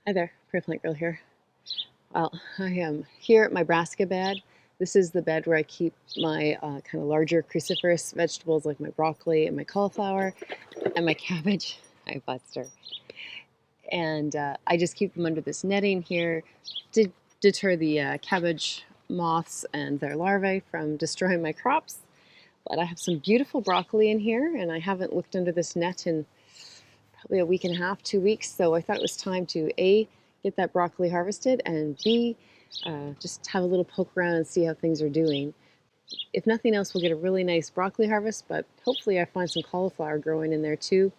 Hi there, Prairie Plant Girl here. Well, I am here at my brassica bed. This is the bed where I keep my kind of larger cruciferous vegetables like my broccoli and my cauliflower and my cabbage. Hi, Buster. And I just keep them under this netting here to deter the cabbage moths and their larvae from destroying my crops. But I have some beautiful broccoli in here, and I haven't looked under this net in probably a week and a half, 2 weeks. So I thought it was time to A, get that broccoli harvested, and B, just have a little poke around and see how things are doing. If nothing else, we'll get a really nice broccoli harvest, but hopefully I find some cauliflower growing in there too.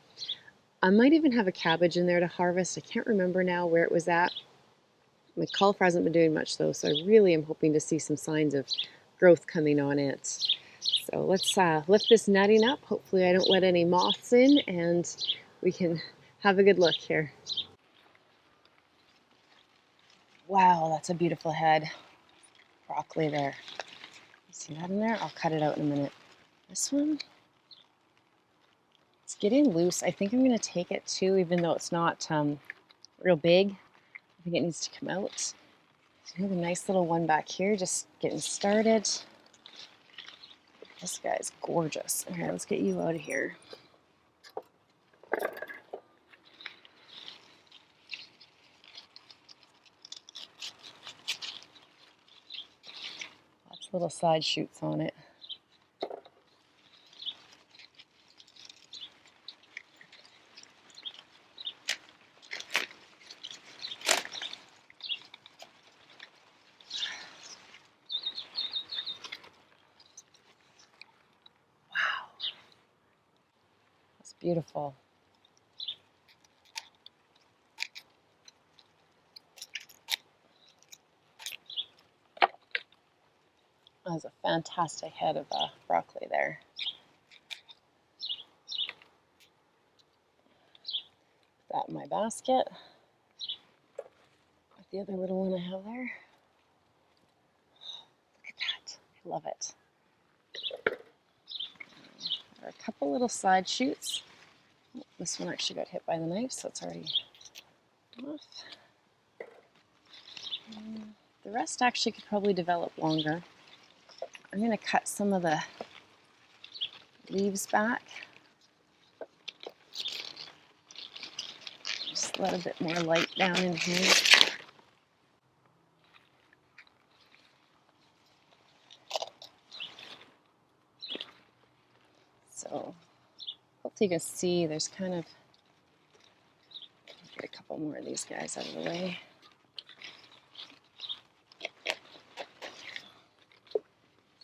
I might even have a cabbage in there to harvest. I can't remember now where it was at. My cauliflower hasn't been doing much though, so I really am hoping to see some signs of growth coming on it. So let's lift this netting up. Hopefully I don't let any moths in, and we can have a good look here. Wow, that's a beautiful head. Broccoli there. You see that in there? I'll cut it out in a minute. This one, it's getting loose. I think I'm going to take it too, even though it's not real big. I think it needs to come out. So here's a nice little one back here, just getting started. This guy's gorgeous. All right, let's get you out of here. Lots of little side shoots on it. Wow, that's beautiful. That was a fantastic head of broccoli there. Put that in my basket. With the other little one I have there. Look at that. I love it. There are a couple little side shoots. Oh, this one actually got hit by the knife, so it's already off. The rest actually could probably develop longer. I'm going to cut some of the leaves back. Just let a bit more light down in here. So hopefully you can see there's kind of, get a couple more of these guys out of the way.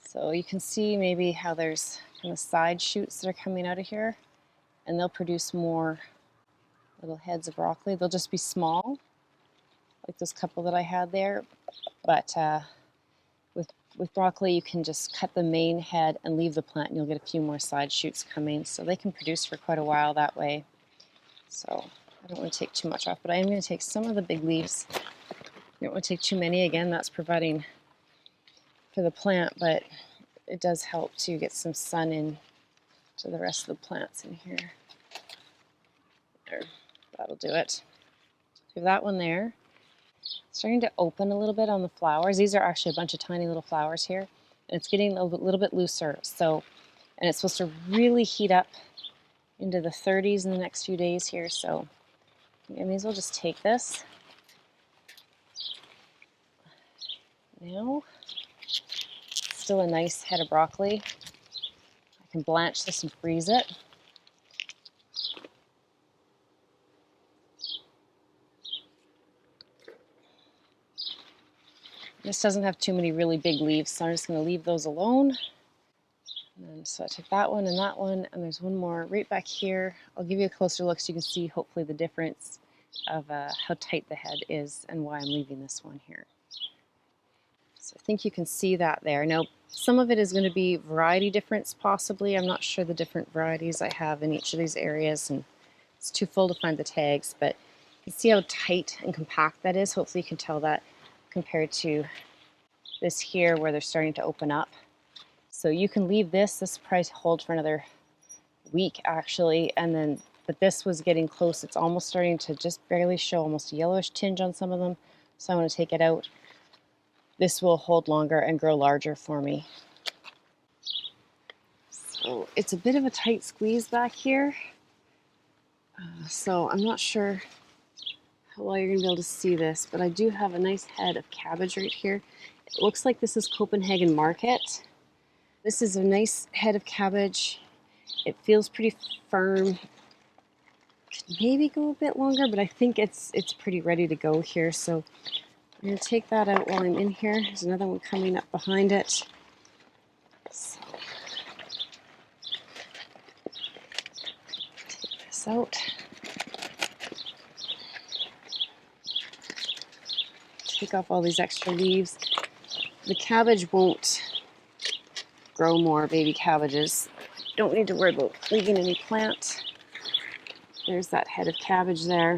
So you can see maybe how there's kind of side shoots that are coming out of here, and they'll produce more little heads of broccoli. They'll just be small, like those couple that I had there. But with broccoli, you can just cut the main head and leave the plant, and you'll get a few more side shoots coming. So they can produce for quite a while that way. So I don't want to take too much off, but I am going to take some of the big leaves. You don't want to take too many. Again, that's providing for the plant, but it does help to get some sun in to the rest of the plants in here. There, that'll do it. So that one there. It's starting to open a little bit on the flowers. These are actually a bunch of tiny little flowers here, and it's getting a little bit looser. So, and it's supposed to really heat up into the 30s in the next few days here. So I may as well just take this now. Still a nice head of broccoli. I can blanch this and freeze it. This doesn't have too many really big leaves, so I'm just going to leave those alone. And so I took that one, and there's one more right back here. I'll give you a closer look so you can see hopefully the difference of how tight the head is and why I'm leaving this one here. So I think you can see that there. Now, some of it is going to be variety difference possibly. I'm not sure the different varieties I have in each of these areas, and it's too full to find the tags, but you can see how tight and compact that is. Hopefully you can tell that compared to this here where they're starting to open up. So you can leave this will probably hold for another week actually, and then but this was getting close. It's almost starting to just barely show almost a yellowish tinge on some of them. So I want to take it out. This will hold longer and grow larger for me. So it's a bit of a tight squeeze back here. So I'm not sure how well you're going to be able to see this, but I do have a nice head of cabbage right here. It looks like this is Copenhagen Market. This is a nice head of cabbage. It feels pretty firm. Could maybe go a bit longer, but I think it's pretty ready to go here. So I'm going to take that out while I'm in here. There's another one coming up behind it. So take this out. Take off all these extra leaves. The cabbage won't grow more baby cabbages. Don't need to worry about leaving any plant. There's that head of cabbage there.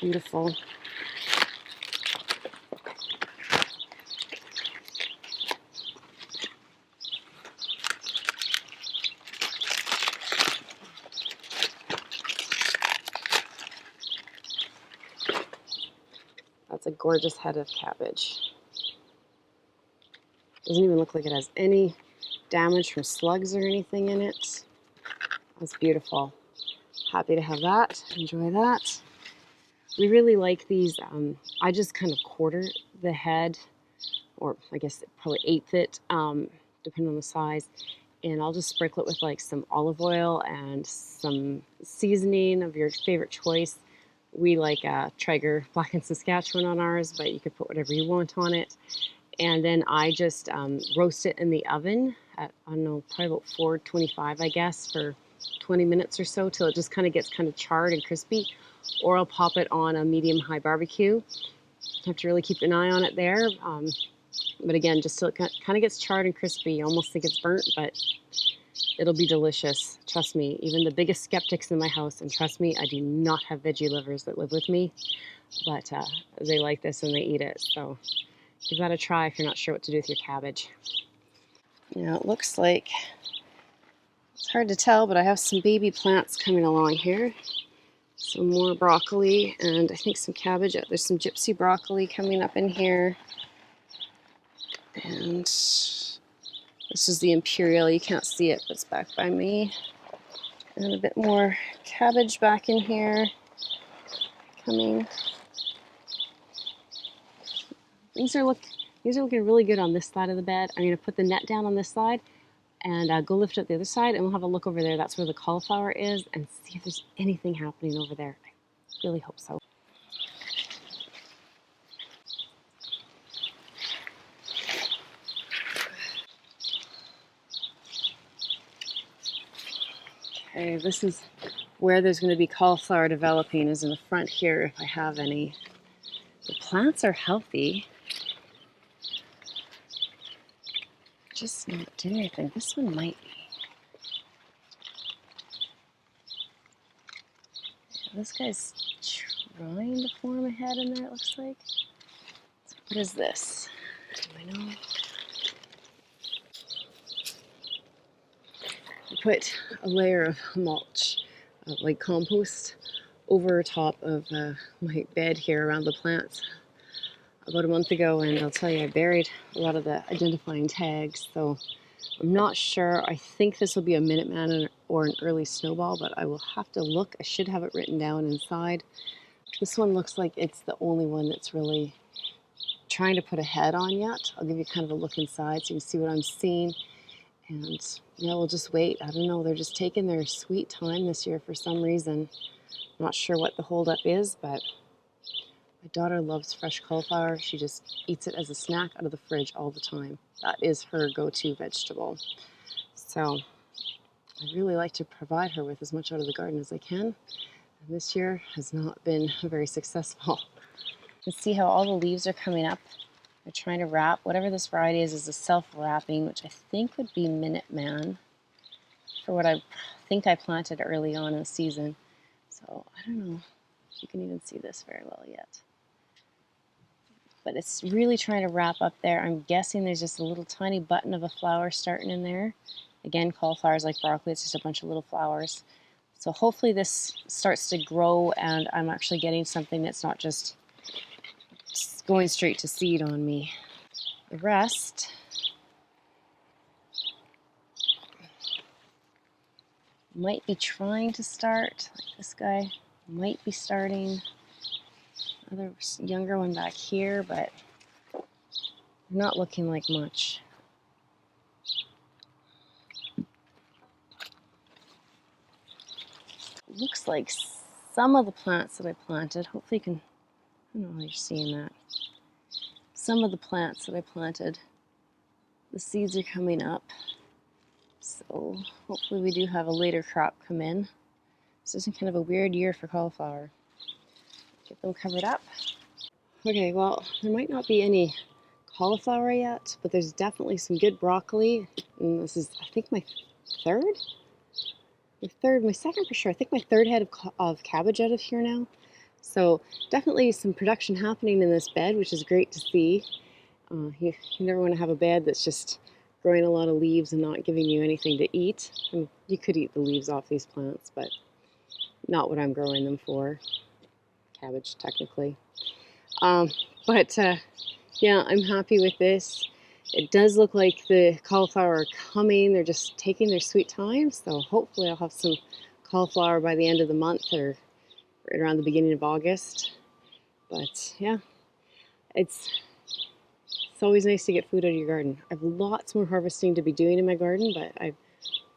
Beautiful. That's a gorgeous head of cabbage. Doesn't even look like it has any damage from slugs or anything in it. That's beautiful. Happy to have that. Enjoy that. We really like these. I just kind of quarter the head, or I guess probably eighth it, depending on the size. And I'll just sprinkle it with like some olive oil and some seasoning of your favorite choice. We like Traeger Black and Saskatchewan on ours, but you could put whatever you want on it. And then I just roast it in the oven at, I don't know, probably about 425, I guess, for 20 minutes or so till it just kind of gets kind of charred and crispy. Or I'll pop it on a medium-high barbecue. You have to really keep an eye on it there. But again, just till it kind of gets charred and crispy. You almost think it's burnt, but it'll be delicious. Trust me. Even the biggest skeptics in my house, and trust me, I do not have veggie livers that live with me, but they like this and they eat it. So give that a try if you're not sure what to do with your cabbage. Now it looks like, it's hard to tell, but I have some baby plants coming along here. Some more broccoli and I think some cabbage. There's some gypsy broccoli coming up in here. And this is the imperial. You can't see it, but it's back by me. And a bit more cabbage back in here coming. These are looking really good on this side of the bed. I'm going to put the net down on this side and go lift up the other side, and we'll have a look over there. That's where the cauliflower is, and see if there's anything happening over there. I really hope so. Okay, this is where there's going to be cauliflower developing, is in the front here if I have any. The plants are healthy. Just not doing anything. This one might be. Yeah, this guy's trying to form a head in there, it looks like. So what is this? Do I know? I put a layer of mulch, like compost, over top of my bed here around the plants about a month ago, and I'll tell you, I buried a lot of the identifying tags, so I'm not sure. I think this will be a Minuteman or an early snowball, but I will have to look. I should have it written down inside. This one looks like it's the only one that's really trying to put a head on yet. I'll give you kind of a look inside so you can see what I'm seeing. And yeah, we'll just wait. I don't know, they're just taking their sweet time this year for some reason. I'm not sure what the holdup is, but my daughter loves fresh cauliflower. She just eats it as a snack out of the fridge all the time. That is her go-to vegetable. So I really like to provide her with as much out of the garden as I can. And this year has not been very successful. You can see how all the leaves are coming up. They're trying to wrap. Whatever this variety is a self-wrapping, which I think would be Minuteman for what I think I planted early on in the season. So I don't know if you can even see this very well yet. But it's really trying to wrap up there. I'm guessing there's just a little tiny button of a flower starting in there. Again, cauliflowers like broccoli, it's just a bunch of little flowers. So hopefully this starts to grow and I'm actually getting something that's not just going straight to seed on me. The rest might be trying to start, like this guy might be starting. Another younger one back here, but not looking like much. Looks like some of the plants that I planted, hopefully you can, I don't know how you're seeing that. Some of the plants that I planted, the seeds are coming up. So hopefully we do have a later crop come in. This is kind of a weird year for cauliflower. Get them covered up. Okay, well, there might not be any cauliflower yet, but there's definitely some good broccoli. And this is, I think, my second for sure. I think my third head of cabbage out of here now. So definitely some production happening in this bed, which is great to see. You never want to have a bed that's just growing a lot of leaves and not giving you anything to eat. I mean, you could eat the leaves off these plants, but not what I'm growing them for. Cabbage, technically. Yeah, I'm happy with this. It does look like the cauliflower are coming. They're just taking their sweet time. So hopefully I'll have some cauliflower by the end of the month or right around the beginning of August. But yeah, it's always nice to get food out of your garden. I have lots more harvesting to be doing in my garden, but I have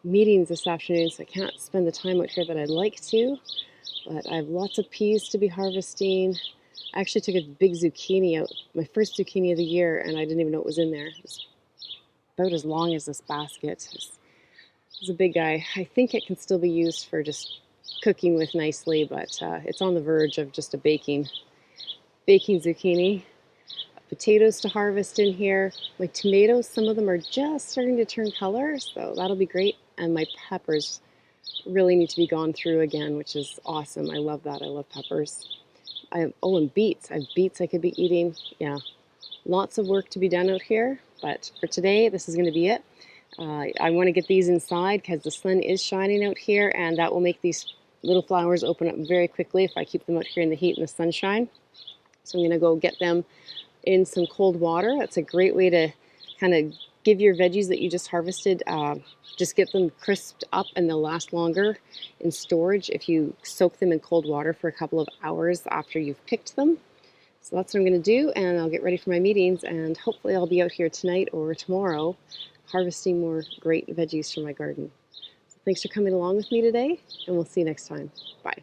meetings this afternoon, so I can't spend the time out here that I'd like to. But I have lots of peas to be harvesting. I actually took a big zucchini out, my first zucchini of the year, and I didn't even know it was in there. It was about as long as this basket. It's a big guy. I think it can still be used for just cooking with nicely, but it's on the verge of just a baking zucchini. Potatoes to harvest in here. My tomatoes, some of them are just starting to turn color, so that'll be great. And my peppers really need to be gone through again, which is awesome. I love that. I love peppers. And beets. I have beets I could be eating. Yeah, lots of work to be done out here, but for today, this is going to be it. I want to get these inside because the sun is shining out here, and that will make these little flowers open up very quickly if I keep them out here in the heat and the sunshine. So I'm going to go get them in some cold water. That's a great way to kind of give your veggies that you just harvested, just get them crisped up, and they'll last longer in storage if you soak them in cold water for a couple of hours after you've picked them. So that's what I'm going to do, and I'll get ready for my meetings, and hopefully I'll be out here tonight or tomorrow harvesting more great veggies from my garden. So thanks for coming along with me today, and we'll see you next time. Bye.